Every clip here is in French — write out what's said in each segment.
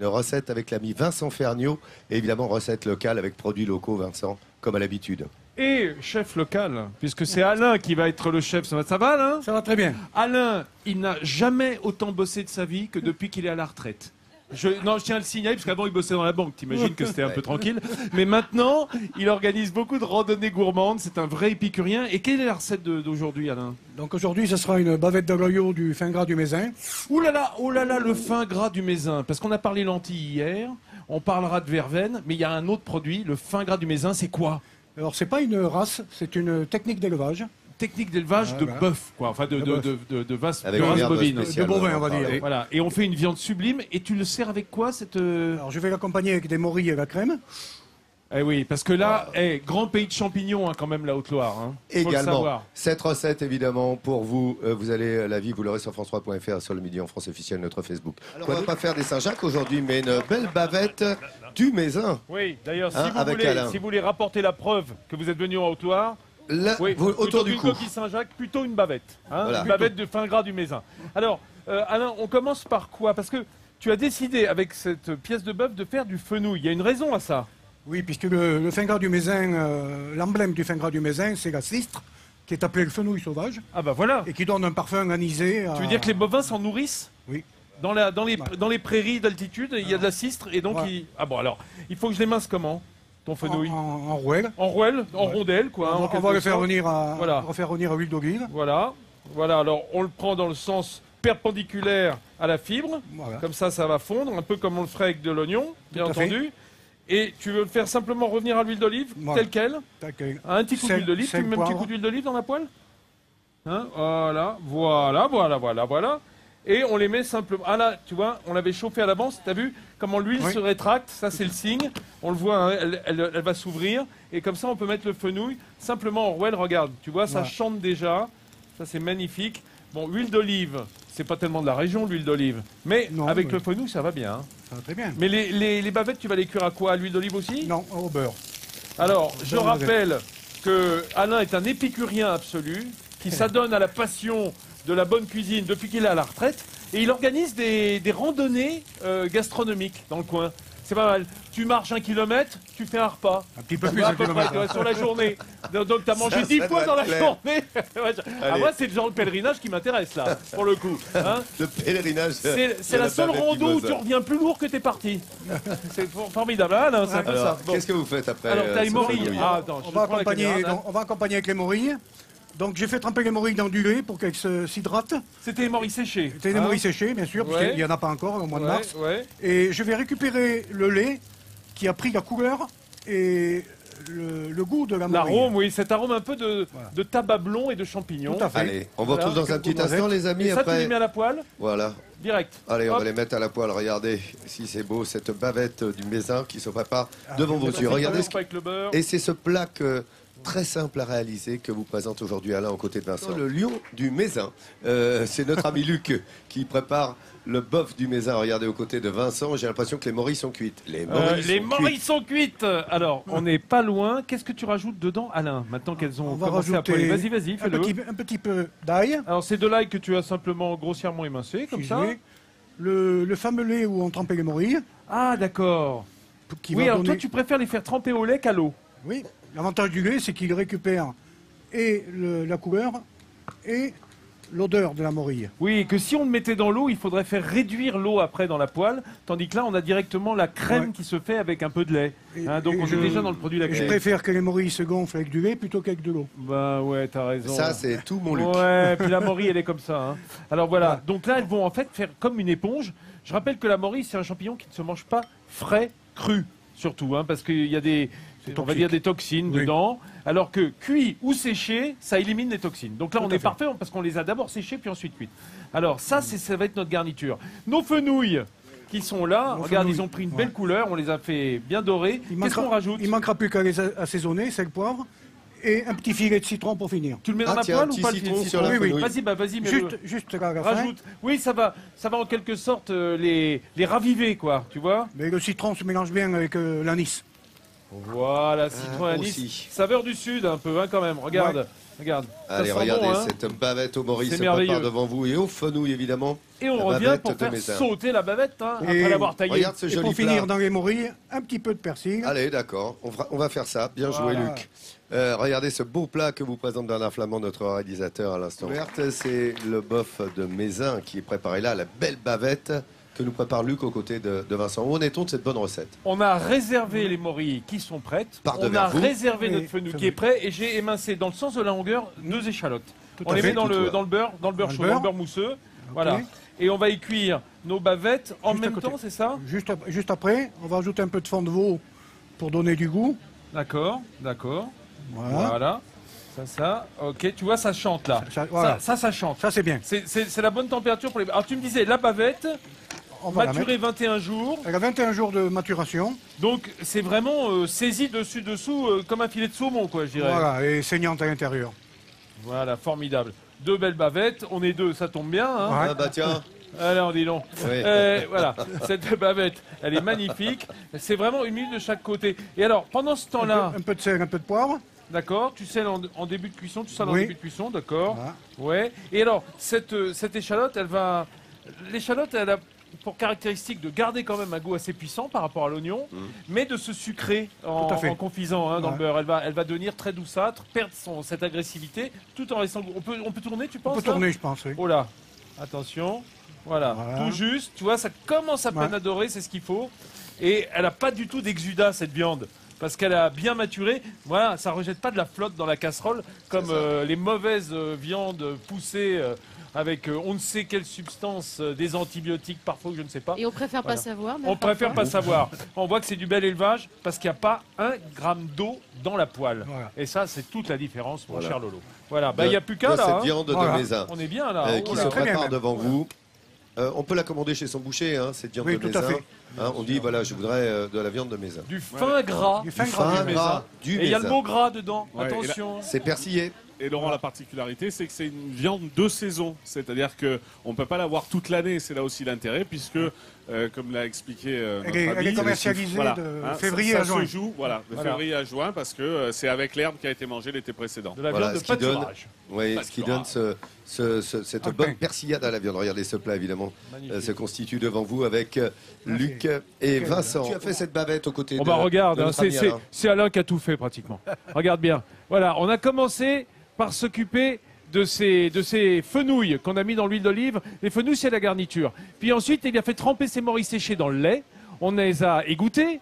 Une recette avec l'ami Vincent Ferniaud et évidemment recette locale avec produits locaux, Vincent, comme à l'habitude. Et chef local, puisque c'est Alain qui va être le chef. Ça va Alain? Ça va très bien. Alain, il n'a jamais autant bossé de sa vie que depuis qu'il est à la retraite. Je tiens à le signaler, parce qu'avant il bossait dans la banque, t'imagines que c'était un peu tranquille. Mais maintenant, il organise beaucoup de randonnées gourmandes, c'est un vrai épicurien. Et quelle est la recette d'aujourd'hui, Alain? Donc aujourd'hui, ce sera une bavette d'agneau du fin gras du Mézin. Oh là là, le fin gras du Mézin. Parce qu'on a parlé lentilles hier, on parlera de verveine, mais il y a un autre produit, le fin gras du Mézin, c'est quoi? Alors c'est pas une race, c'est une technique d'élevage. Technique d'élevage de bœuf, quoi. Enfin, de vache bovine. De bovin, on va dire. Voilà. Et on fait une viande sublime. Et tu le sers avec quoi, cette... Alors je vais l'accompagner avec des morilles et la crème. Eh oui, parce que là, grand pays de champignons, hein, quand même, la Haute-Loire. Hein. Également, cette recette, évidemment, pour vous, vous allez la vivre, vous l'aurez sur France3.fr, sur le Midi en France officiel, notre Facebook. Alors, on ne va pas faire des Saint-Jacques aujourd'hui, mais une belle bavette du Mézin. Oui, d'ailleurs, si vous voulez rapporter la preuve que vous êtes venu en Haute-Loire, autour du cou. Une coquille Saint-Jacques, plutôt une bavette. Hein, voilà. Une bavette de fin gras du Mézin. Alors, Alain, on commence par quoi? Parce que tu as décidé, avec cette pièce de bœuf, de faire du fenouil. Il y a une raison à ça. Oui, puisque le fin gras du Mézin, l'emblème du fin gras du Mézin, c'est la cistre, qui est appelée le fenouil sauvage. Ah bah voilà. Et qui donne un parfum anisé. Tu veux dire que les bovins s'en nourrissent? Oui. Dans les prairies d'altitude, il y a de la cistre, et donc Ah bon, alors, il faut que je les mince comment? Ton fenouil en rouelle. En rouelle, en rondelle, quoi. On va le faire venir à, voilà. On va faire venir à l'huile d'olive. Voilà. Alors on le prend dans le sens perpendiculaire à la fibre. Voilà. Comme ça va fondre, un peu comme on le ferait avec de l'oignon, bien entendu. Et tu veux le faire simplement revenir à l'huile d'olive, telle quelle. Un petit coup d'huile d'olive. Tu mets un petit coup d'huile d'olive dans la poêle. Hein, voilà. Et on les met simplement... Ah là, tu vois, on l'avait chauffé à l'avance, t'as vu comment l'huile se rétracte, ça c'est le signe. On le voit, hein, elle va s'ouvrir. Et comme ça, on peut mettre le fenouil simplement en rouelle, regarde. Tu vois, ça chante déjà. Ça c'est magnifique. Bon, huile d'olive, c'est pas tellement de la région, l'huile d'olive. Mais avec le fenouil, ça va bien. Hein. Ça va très bien. Mais les bavettes, tu vas les cuire à quoi? À l'huile d'olive aussi? Non, au beurre. Alors, je rappelle que Alain est un épicurien absolu, qui s'adonne à la passion de la bonne cuisine depuis qu'il est à la retraite. Et il organise des randonnées gastronomiques dans le coin. C'est pas mal. Tu marches 1 kilomètre, tu fais un repas. Un petit peu plus d'un kilomètre. Sur la journée. Donc tu as mangé 10 fois dans la journée. Moi, c'est le genre de pèlerinage qui m'intéresse, là, pour le coup. Hein, le pèlerinage. C'est la seule rando où tu reviens plus lourd que t'es parti. C'est formidable, hein, c'est un peu ça. Bon. Qu'est-ce que vous faites après? Alors, t'as les morilles. On va accompagner avec les morilles. Donc j'ai fait tremper les morilles dans du lait pour qu'elles s'hydratent. C'était les morilles séchées. C'était des morilles séchées, bien sûr, parce qu'il n'y en a pas encore au mois de mars. Et je vais récupérer le lait qui a pris la couleur et le goût de la morille. L'arôme, oui, cet arôme un peu de tabac blond et de champignons. Tout à fait. Allez, on vous retrouve dans un petit instant, les amis. Et ça, tu les mets à la poêle? Voilà. Direct. Allez, on va les mettre à la poêle. Regardez si c'est beau, cette bavette du Mézin qui se prépare devant vos yeux. Regardez Et c'est ce plat très simple à réaliser que vous présente aujourd'hui Alain aux côtés de Vincent. Le lion du Mézin, c'est notre ami Luc qui prépare le bœuf du Mézin. Regardez aux côtés de Vincent, j'ai l'impression que les morilles sont cuites. Les morilles sont cuites. Alors, on n'est pas loin. Qu'est-ce que tu rajoutes dedans, Alain, maintenant qu'elles ont commencé à poêler? Vas-y, fais-le. Un petit peu d'ail. Alors, c'est de l'ail que tu as simplement grossièrement émincé, comme ça. Le fameux lait où on trempait les morilles. Ah, d'accord. Oui, alors toi, tu préfères les faire tremper au lait qu'à l'eau? Oui. L'avantage du lait, c'est qu'il récupère et la couleur et l'odeur de la morille. Oui, que si on le mettait dans l'eau, il faudrait faire réduire l'eau après dans la poêle, tandis que là, on a directement la crème qui se fait avec un peu de lait. Donc on est déjà dans le produit lacté. Je préfère que les morilles se gonflent avec du lait plutôt qu'avec de l'eau. Bah ouais, t'as raison. Ça, c'est tout mon Luc. Ouais, puis la morille, elle est comme ça. Hein. Alors voilà, donc là, elles vont en fait faire comme une éponge. Je rappelle que la morille, c'est un champignon qui ne se mange pas frais, cru, surtout, hein, parce qu'il y a des toxines dedans, alors que cuit ou séché, ça élimine les toxines. Donc là, on est parfait parce qu'on les a d'abord séchés puis ensuite cuites. Alors ça va être notre garniture. Nos fenouilles qui sont là, regarde, ils ont pris une belle couleur, on les a fait bien dorés. Qu'est-ce qu'on rajoute? Il manquera plus qu'à les assaisonner, sel, poivre. Et un petit filet de citron pour finir. Tu le mets dans la poêle ou pas? Oui. Vas-y, juste à la fin. Rajoute. Oui, ça va en quelque sorte les raviver, quoi, tu vois. Mais le citron se mélange bien avec l'anis. Voilà, citron et anis. Saveur du sud un peu, hein, quand même. Regarde, ouais. Regarde. Allez, regardez, bon, hein. Cette bavette au Maurice se prépare devant vous et au fenouil, évidemment. Et on revient pour faire sauter la bavette, hein, après l'avoir taillée. Regarde ce joli pour finir dans les morilles, un petit peu de persil. Allez, d'accord. On va faire ça. Bien joué, Luc. Regardez ce beau plat que vous présente Bernard Flamand, notre réalisateur à l'instant. C'est le bœuf de Mézin qui est préparé là, la belle bavette que nous prépare Luc aux côtés de Vincent. Où en est-on de cette bonne recette? On a réservé les morilles qui sont prêtes. On a réservé notre fenouil qui est prêt et j'ai émincé dans le sens de la longueur 2 échalotes. On les met dans le beurre, dans le beurre mousseux. Voilà. Et on va y cuire nos bavettes en même temps, c'est ça? Juste après, on va ajouter un peu de fond de veau pour donner du goût. D'accord. Voilà. Ça. Ok, tu vois, ça chante là. Ça chante. Ça, c'est bien. C'est la bonne température pour les... Alors, tu me disais, la bavette, maturée 21 jours. Elle a 21 jours de maturation. Donc, c'est vraiment saisi dessus-dessous comme un filet de saumon, quoi, je dirais. Voilà, et saignante à l'intérieur. Voilà, formidable. 2 belles bavettes, on est 2, ça tombe bien. Hein. Ah bah tiens. Alors, dis donc. Oui. Voilà, cette bavette, elle est magnifique. C'est vraiment 1 minute de chaque côté. Et alors, pendant ce temps-là... Un peu de sel, un peu de poivre. D'accord, tu sales en début de cuisson, tu sales en début de cuisson, d'accord. Voilà. Ouais. Et alors, cette échalote, l'échalote, elle a pour caractéristique de garder quand même un goût assez puissant par rapport à l'oignon, mais de se sucrer en confisant hein, dans le beurre. Elle va devenir très douceâtre, perdre cette agressivité, tout en restant... On peut tourner, tu penses? On peut tourner, je pense, oui. Oh là, attention, voilà, tout juste, tu vois, ça commence à peine à dorer, c'est ce qu'il faut. Et elle n'a pas du tout d'exudat, cette viande. Parce qu'elle a bien maturé, voilà, ça ne rejette pas de la flotte dans la casserole, comme les mauvaises viandes poussées avec on ne sait quelle substance, des antibiotiques parfois, je ne sais pas. Et on préfère pas savoir. On préfère pas savoir. On voit que c'est du bel élevage parce qu'il n'y a pas 1 gramme d'eau dans la poêle. Voilà. Et ça, c'est toute la différence, mon cher Lolo. Voilà, il n'y a plus qu'à là. Cette viande de Mézin. On est bien là. Qui se prépare devant vous. On peut la commander chez son boucher, hein, cette viande de Mézin. Hein, on dit, voilà, je voudrais de la viande de Mézin. Du fin gras. Du fin gras du Mézin. Et il y a le mot gras dedans, attention. C'est persillé. Et Laurent, la particularité, c'est que c'est une viande de saison. C'est-à-dire qu'on ne peut pas l'avoir toute l'année. C'est là aussi l'intérêt, puisque, comme l'a expliqué notre ami... Elle est commercialisée de février à juin. Ça se joue, de février à juin, parce que c'est avec l'herbe qui a été mangée l'été précédent. De la viande de pâturage. Ce qui donne cette bonne persillade à la viande. Regardez ce plat, évidemment, se constitue devant vous avec Luc et Vincent. Tu as fait cette bavette aux côtés de... Regarde, c'est Alain qui a tout fait, pratiquement. Regarde bien. Voilà, on a commencé par s'occuper de ces fenouilles qu'on a mis dans l'huile d'olive. Les fenouilles, c'est la garniture. Puis ensuite, il a fait tremper ses morilles séchées dans le lait. On les a égoutées.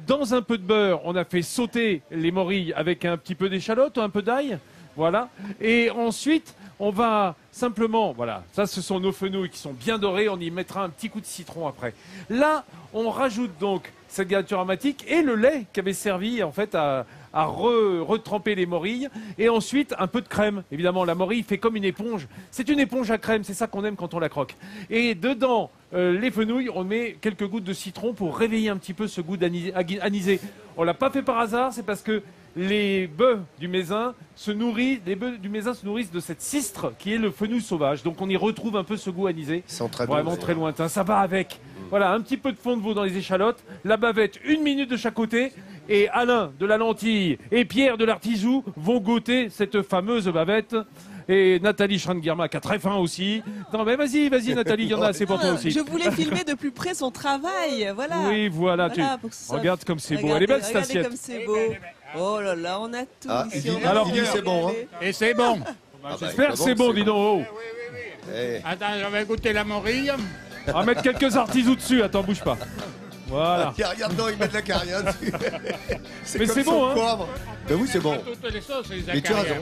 Dans un peu de beurre, on a fait sauter les morilles avec un petit peu d'échalote, un peu d'ail. Voilà. Et ensuite, on va simplement... Voilà, ça, ce sont nos fenouilles qui sont bien dorées. On y mettra un petit coup de citron après. Là, on rajoute donc cette garniture aromatique et le lait qui avait servi, en fait, à retremper les morilles, et ensuite un peu de crème. Évidemment, la morille fait comme une éponge. C'est une éponge à crème, c'est ça qu'on aime quand on la croque. Et dedans, les fenouilles, on met quelques gouttes de citron pour réveiller un petit peu ce goût d'anisé. On l'a pas fait par hasard, c'est parce que les bœufs du Mézin se nourrissent de cette cistre qui est le fenouil sauvage. Donc on y retrouve un peu ce goût anisé. Vraiment très lointain. Ça va avec. Voilà, un petit peu de fond de veau dans les échalotes, la bavette, 1 minute de chaque côté, et Alain de la lentille et Pierre de l'artisou vont goûter cette fameuse bavette. Et Nathalie Schrangirma qui a très faim aussi. Non mais vas-y Nathalie, il y en a assez pour toi aussi. Je voulais filmer de plus près son travail, voilà. Oui, voilà. Regarde comme c'est beau. Elle est belle cette assiette. Comme c'est beau. Oh là là, on a tout. Alors, c'est bon. Hein. Et c'est bon. J'espère que c'est bon, dis donc. Attends, je vais goûter la morille. On va mettre quelques artisous dessus, attends, bouge pas. Voilà. Regarde, non, ils mettent de la carrière dessus. Mais c'est bon, hein. Poivre. Ben oui, c'est bon. Toutes les sauces, les mais tu as raison.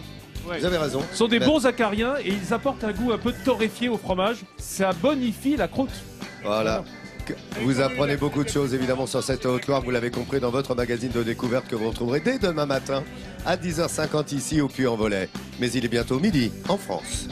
Vous avez raison. Ce sont des bons acariens et ils apportent un goût un peu torréfié au fromage. Ça bonifie la croûte. Voilà. Vous apprenez beaucoup de choses évidemment sur cette Haute-Loire, vous l'avez compris, dans votre magazine de découverte que vous retrouverez dès demain matin à 10h50 ici au Puy-en-Velay. Mais il est bientôt midi en France.